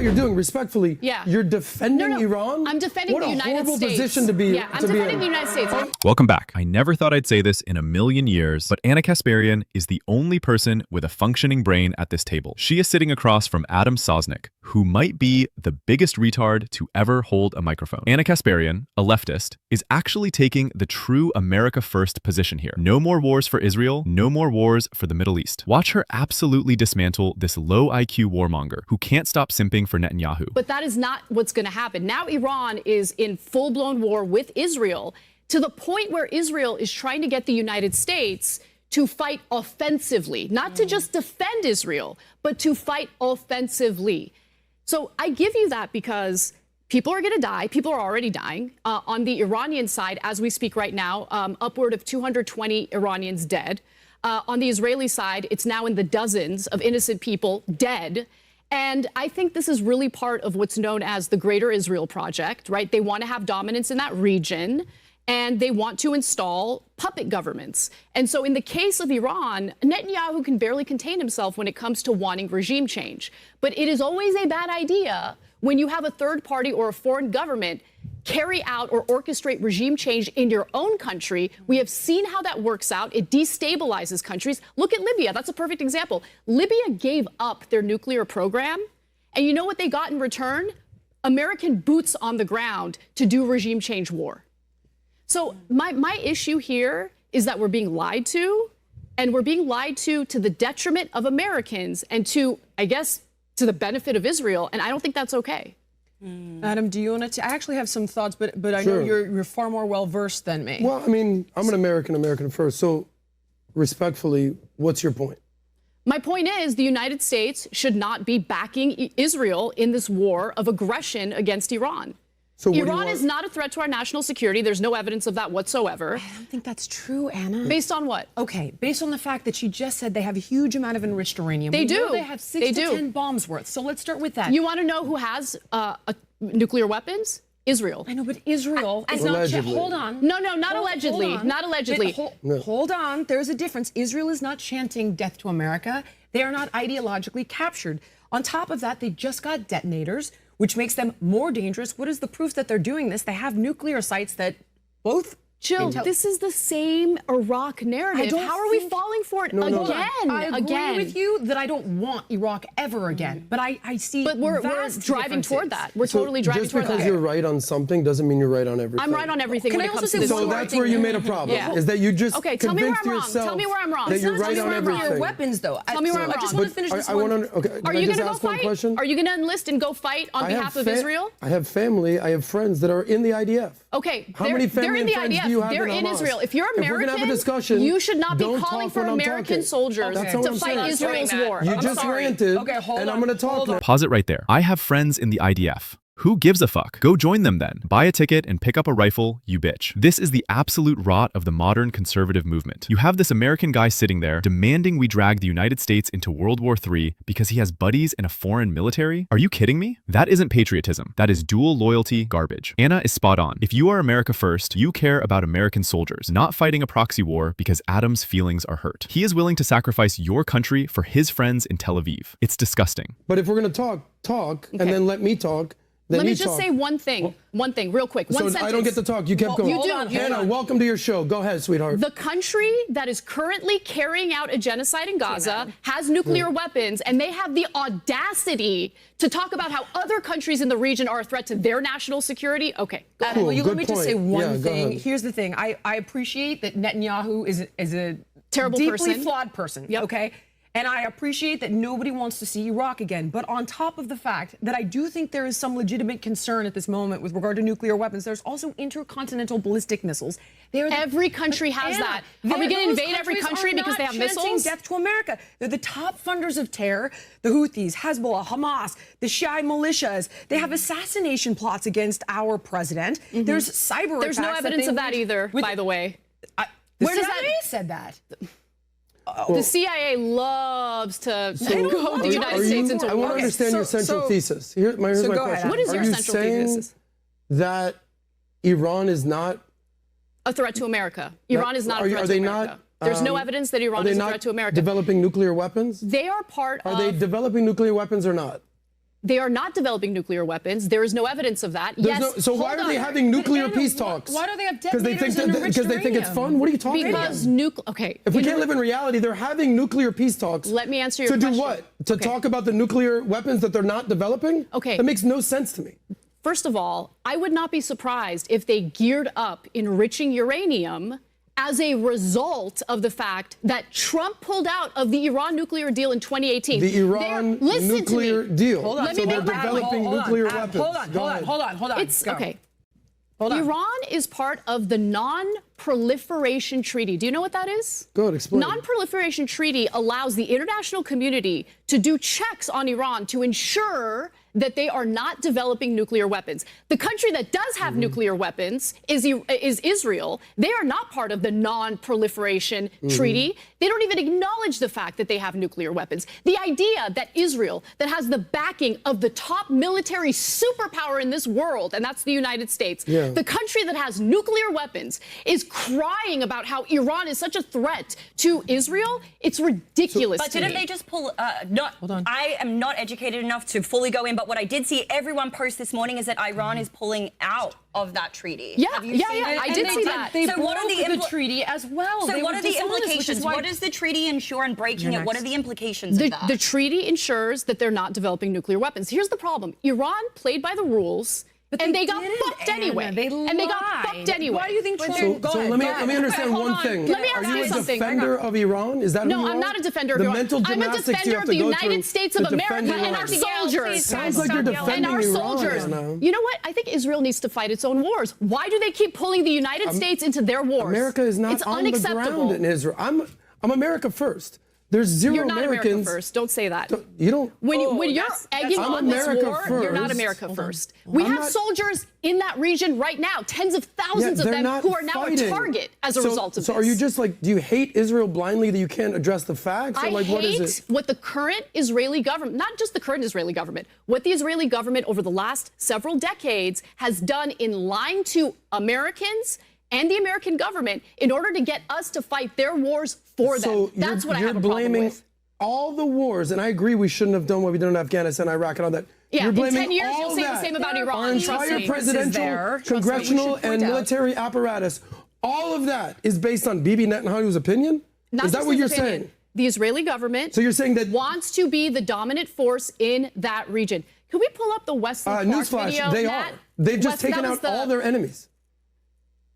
You're doing respectfully. Yeah. You're defending No. Iran? I'm defending the United States. What a horrible position to be Yeah, I'm defending the United States. Welcome back. I never thought I'd say this in a million years, but Ana Kasparian is the only person with a functioning brain at this table. She is sitting across from Adam Sosnick, who might be the biggest retard to ever hold a microphone. Ana Kasparian, a leftist, is actually taking the true America First position here. No more wars for Israel, no more wars for the Middle East. Watch her absolutely dismantle this low IQ warmonger who can't stop simping for Netanyahu. But that is not what's going to happen. Now Iran is in full-blown war with Israel to the point where Israel is trying to get the United States to fight offensively, not to just defend Israel, but to fight offensively. So I give you that because people are going to die. People are already dying. On the Iranian side, as we speak right now, upward of 220 Iranians dead. On the Israeli side, it's now in the dozens of innocent people dead. And I think this is really part of what's known as the Greater Israel Project, right? They want to have dominance in that region, and they want to install puppet governments. And so in the case of Iran, Netanyahu can barely contain himself when it comes to wanting regime change. But it is always a bad idea when you have a third party or a foreign government carry out or orchestrate regime change in your own country. We have seen how that works out. It destabilizes countries. Look at Libya. That's a perfect example. Libya gave up their nuclear program. And you know what they got in return? American boots on the ground to do regime change war. So my issue here is that we're being lied to, and we're being lied to the detriment of Americans and to, I guess, to the benefit of Israel. And I don't think that's okay. Adam, do you want to? I actually have some thoughts, but I know you're far more well-versed than me. Well, I mean, I'm an American first. So respectfully, what's your point? My point is the United States should not be backing Israel in this war of aggression against Iran. So Iran is not a threat to our national security. There's no evidence of that whatsoever. I don't think that's true, Anna. Based on what? Okay, based on the fact that she just said they have a huge amount of enriched uranium. They do. They have 6 to 10 bombs worth. So let's start with that. You want to know who has nuclear weapons? Israel. I know, but Israel is not. Hold on. No, not allegedly. Not allegedly. Hold on. There's a difference. Israel is not chanting death to America. They are not ideologically captured. On top of that, they just got detonators, which makes them more dangerous. What is the proof that they're doing this? They have nuclear sites that both... Jill, this is the same Iraq narrative. How are we falling for it again? I agree with you that I don't want Iraq ever again, but I see. But we're driving toward that. We're totally driving toward that. Just because you're right on something doesn't mean you're right on everything. I'm right on everything when it comes to this. So that's where you made a problem. Is that you just convinced yourself Tell me where I'm wrong. that you're right on everything. Weapons, though. Tell me where I'm wrong. I just want to finish this one. Are you going to go fight? Are you going to enlist and go fight on behalf of Israel? I have family. I have friends that are in the IDF. Okay, how many family and friends do you have they're in Hamas? Israel. If you're American, if we're gonna have a discussion, you should not be calling for American soldiers to fight Israel's war. You just ranted, and I'm going to talk now. Pause it right there. I have friends in the IDF. Who gives a fuck? Go join them then. Buy a ticket and pick up a rifle, you bitch. This is the absolute rot of the modern conservative movement. You have this American guy sitting there demanding we drag the United States into World War III because he has buddies in a foreign military? Are you kidding me? That isn't patriotism. That is dual loyalty garbage. Ana is spot on. If you are America first, you care about American soldiers, not fighting a proxy war because Adam's feelings are hurt. He is willing to sacrifice your country for his friends in Tel Aviv. It's disgusting. But if we're going to talk, and then let me talk, let me just say one thing real quick. One sentence. I don't get to talk. You kept going. You do. Hannah, welcome to your show. Go ahead, sweetheart. The country that is currently carrying out a genocide in Gaza has nuclear weapons, and they have the audacity to talk about how other countries in the region are a threat to their national security. Okay. Cool. Let me just say one thing. Here's the thing. I appreciate that Netanyahu is a terrible deeply flawed person. Okay. And I appreciate that nobody wants to see Iraq again. But on top of the fact that I do think there is some legitimate concern at this moment with regard to nuclear weapons, there's also intercontinental ballistic missiles. Every country has that. Are we going to invade every country because they have missiles? Death to America. They're the top funders of terror. The Houthis, Hezbollah, Hamas, the Shia militias. They have assassination plots against our president. There's cyber attacks. There's no evidence of that either, by the way. Where does that said that? The CIA loves to go the United States into war. I want to understand your central thesis. Here's my question. What is your central thesis? That Iran is not a threat to America. Iran is not a threat to America. There's no evidence that Iran is a threat to America. Developing nuclear weapons? They are part of... Are they developing nuclear weapons or not? They are not developing nuclear weapons. There is no evidence of that. So why are they having nuclear peace talks? Why do they have Because detonators they think it's fun? What are you talking about? Because If we can't live in reality, they're having nuclear peace talks. Let me answer your question. To do question. what? To talk about the nuclear weapons that they're not developing? Okay. That makes no sense to me. First of all, I would not be surprised if they geared up enriching uranium as a result of the fact that Trump pulled out of the Iran nuclear deal in 2018. The Iran nuclear deal. Hold on. Let me so they're make my point. developing nuclear weapons. Hold on. It's Go. okay. Hold on. Iran is part of the Non-Proliferation Treaty. Do you know what that is? Good, explain. Non-Proliferation Treaty allows the international community to do checks on Iran to ensure that they are not developing nuclear weapons. The country that does have nuclear weapons is Israel. They are not part of the Non-Proliferation Treaty. They don't even acknowledge the fact that they have nuclear weapons. The idea that Israel, that has the backing of the top military superpower in this world, and that's the United States, the country that has nuclear weapons, is crying about how Iran is such a threat to Israel, it's ridiculous. But didn't they just pull? Hold on. I am not educated enough to fully go in, but what I did see everyone post this morning is that Iran is pulling out of that treaty. Yeah, Have you seen that? I did see that. They So broke what are the treaty as well. So They what were are the dishonest, which is implications? why- What does the treaty ensure in breaking it? What are the implications of that? The treaty ensures that they're not developing nuclear weapons. Here's the problem. Iran played by the rules, and they got didn't, fucked Anna. anyway. They and they got lied. fucked anyway. Why do you think Trump? So let me understand one thing. Let me ask Are you you a something. defender of Iran? Is that who No, you I'm are? not a defender of the Iran. mental I'm a gymnastics you defender have of to the go United through States to of defend America and Iran. our soldiers. Sounds like you're defending and our Iran soldiers. now. You know what? I think Israel needs to fight its own wars. Why do they keep pulling the United States into their wars? America is not it's on the unacceptable. ground in Israel. I'm America first. There's zero You're not Americans. America first. Don't say that. You don't. When you're egging I'm on this America war, first. you're not America first. We have soldiers in that region right now, tens of thousands of they're them not who are now fighting. a target as a result of this. So are you just like, do you hate Israel blindly that you can't address the facts? Or I like, what is hate it? what the current Israeli government, not just the current Israeli government, what the Israeli government over the last several decades has done in lying to Americans and the American government in order to get us to fight their wars for them. That's what I have a problem with. All the wars, and I agree we shouldn't have done what we did in Afghanistan, Iraq, and all that. Yeah, You're in blaming 10 years, all you'll say the that. same about Iran. Our Trust entire me. presidential, congressional, and military apparatus, all of that is based on Bibi Netanyahu's opinion? Not Is that just what his you're opinion. saying? The Israeli government So you're saying that wants to be the dominant force in that region. Can we pull up the Wesley Clark newsflash, video, they Matt? are. They've just That taken was out all their enemies.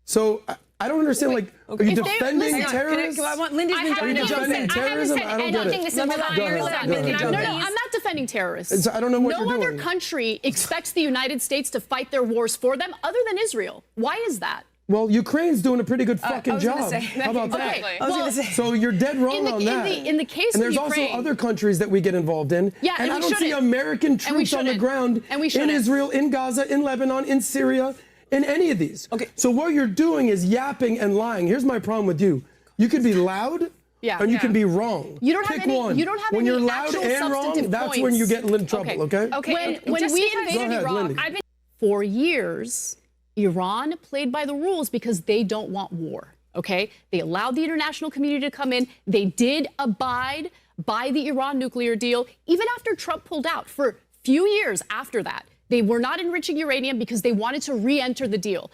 So I don't understand. Are you If they- defending listen, terrorists? I want Linda's been Are you trying to jump defending in. terrorism? I don't get it. Let me Go ahead. No, I'm not defending terrorists. I don't know what no you're other doing. country expects the United States to fight their wars for them other than Israel. Why is that? Well, Ukraine's doing a pretty good fucking I was gonna job. say- How about that? Okay, I was well, going to say. So you're dead wrong on that. in the case and of there's also Ukraine- other countries that we get involved in. Yeah, and and I we don't see shouldn't. American And we troops on the shouldn't. ground And we in shouldn't. Israel, in Gaza, in Lebanon, in Syria, in any of these. Okay. So what you're doing is yapping and lying. Here's my problem with you. You can be loud. Yeah. And you Yeah. can be wrong. You don't Pick have any. one. You don't have when any you're loud actual and wrong, substantive that's points. when you get in trouble. Okay. When just we because- Go invaded ahead, Iraq, Lindy. for years, Iran played by the rules because they don't want war. Okay, they allowed the international community to come in. They did abide by the Iran nuclear deal, even after Trump pulled out. For a few years after that, they were not enriching uranium because they wanted to re-enter the deal.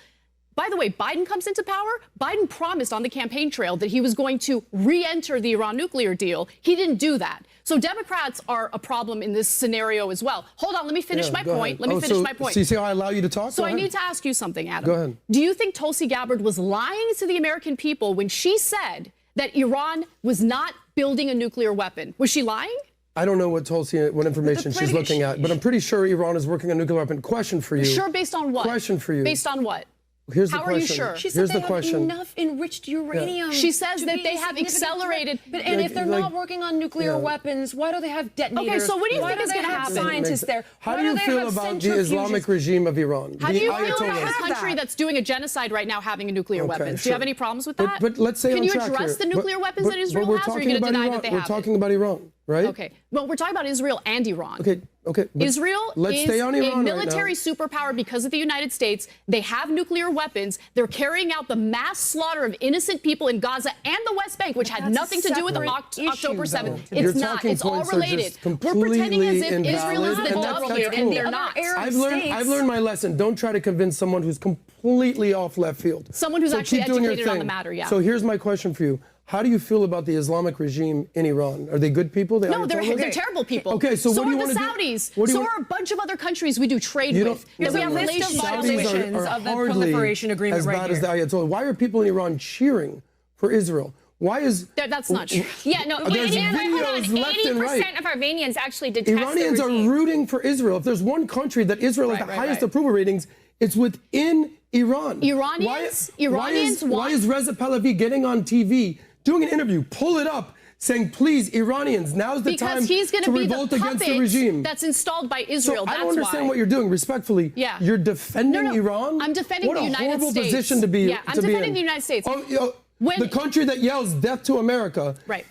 By the way, Biden comes into power. Biden promised on the campaign trail that he was going to re-enter the Iran nuclear deal. He didn't do that. So Democrats are a problem in this scenario as well. Hold on, let me finish my Go point. ahead. Let me finish my point. So you see how I allow you to talk? So Go I ahead. need to ask you something, Adam. Go ahead. Do you think Tulsi Gabbard was lying to the American people when she said that Iran was not building a nuclear weapon? Was she lying? I don't know what information she's looking at, but I'm pretty sure Iran is working on a nuclear weapon. Question for you. Sure, based on what? Question for you. Based on what? Here's the How question. are you sure? She said Here's they the question. have enough enriched uranium. She says to that be they a have significant accelerated- threat. But and if they're like- not working on nuclear weapons, why do they have detonators? Okay, so what do you Why think is they going to have happen? Scientists there. How Why do you they feel have about the Islamic centrifuges? regime of Iran? How the do you feel Ayatollahs? about a country that's doing a genocide right now having a nuclear weapons? Do you have any problems with that? But let's say Can on you track address here. the nuclear weapons that Israel we're has, or are you talking going to about deny Iran. that they We're have talking it? about Iran, right? Okay. Well, we're talking about Israel and Iran. Okay. Okay, but Israel let's is stay on Iran a right military now. superpower because of the United States. They have nuclear weapons. They're carrying out the mass slaughter of innocent people in Gaza and the West Bank, which had That's a nothing to do with separate October issue, 7th. though. Your It's not. talking It's all points are related. just We're pretending as if completely Israel is the invalid, and dog that's here, cool. and they're not. I've learned my lesson. Don't try to convince someone who's completely off left field. Someone who's So actually keep doing your educated on the thing. matter, yeah. So here's my question for you. How do you feel about the Islamic regime in Iran? Are they good people? No, they're terrible people. Okay, so what do you are want the to do? Saudis. What do you So want- are a bunch of other countries we do trade You with. don't- That we have no, no, no. relations with. violations of the hardly proliferation agreement as right bad as here. the Ayatollah. Why are people in Iran cheering for Israel? Why is That's not true. Yeah, no, There's hold on. videos left and right. 80% of Armenians actually detest Iranians the are regime. rooting for Israel? If there's one country that Israel has the highest right. approval ratings, it's within Iran. Iranians Why is Reza Pahlavi getting on TV, doing an interview, pull it up, saying, please, Iranians, now's the time because he's going to be the revolt against the puppet regime. that's installed by So Israel. I That's don't understand why. what you're doing, respectfully. Yeah. You're defending No, Iran? I'm defending what the United What a horrible States. position to be Yeah, I'm to be defending in. the United States. The country that yells death to America. Right.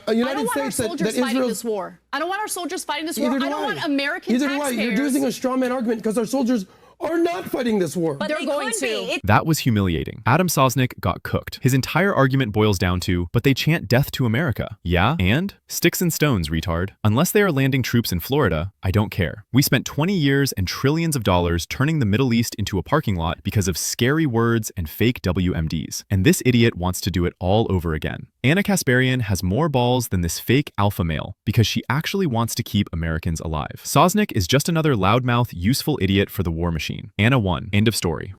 A United I don't want our States soldiers that fighting Israel's... this war. I don't want our soldiers fighting this war. Neither I do don't I. want American Neither do I. taxpayers. You're using a straw man argument because our soldiers are not fighting this war. But They're they going could to. be. That was humiliating. Adam Sosnick got cooked. His entire argument boils down to, but they chant death to America. Yeah, and? Sticks and stones, retard. Unless they are landing troops in Florida, I don't care. We spent 20 years and trillions of dollars turning the Middle East into a parking lot because of scary words and fake WMDs. And this idiot wants to do it all over again. Ana Kasparian has more balls than this fake alpha male because she actually wants to keep Americans alive. Sosnick is just another loudmouth, useful idiot for the war machine. Anna won. End of story.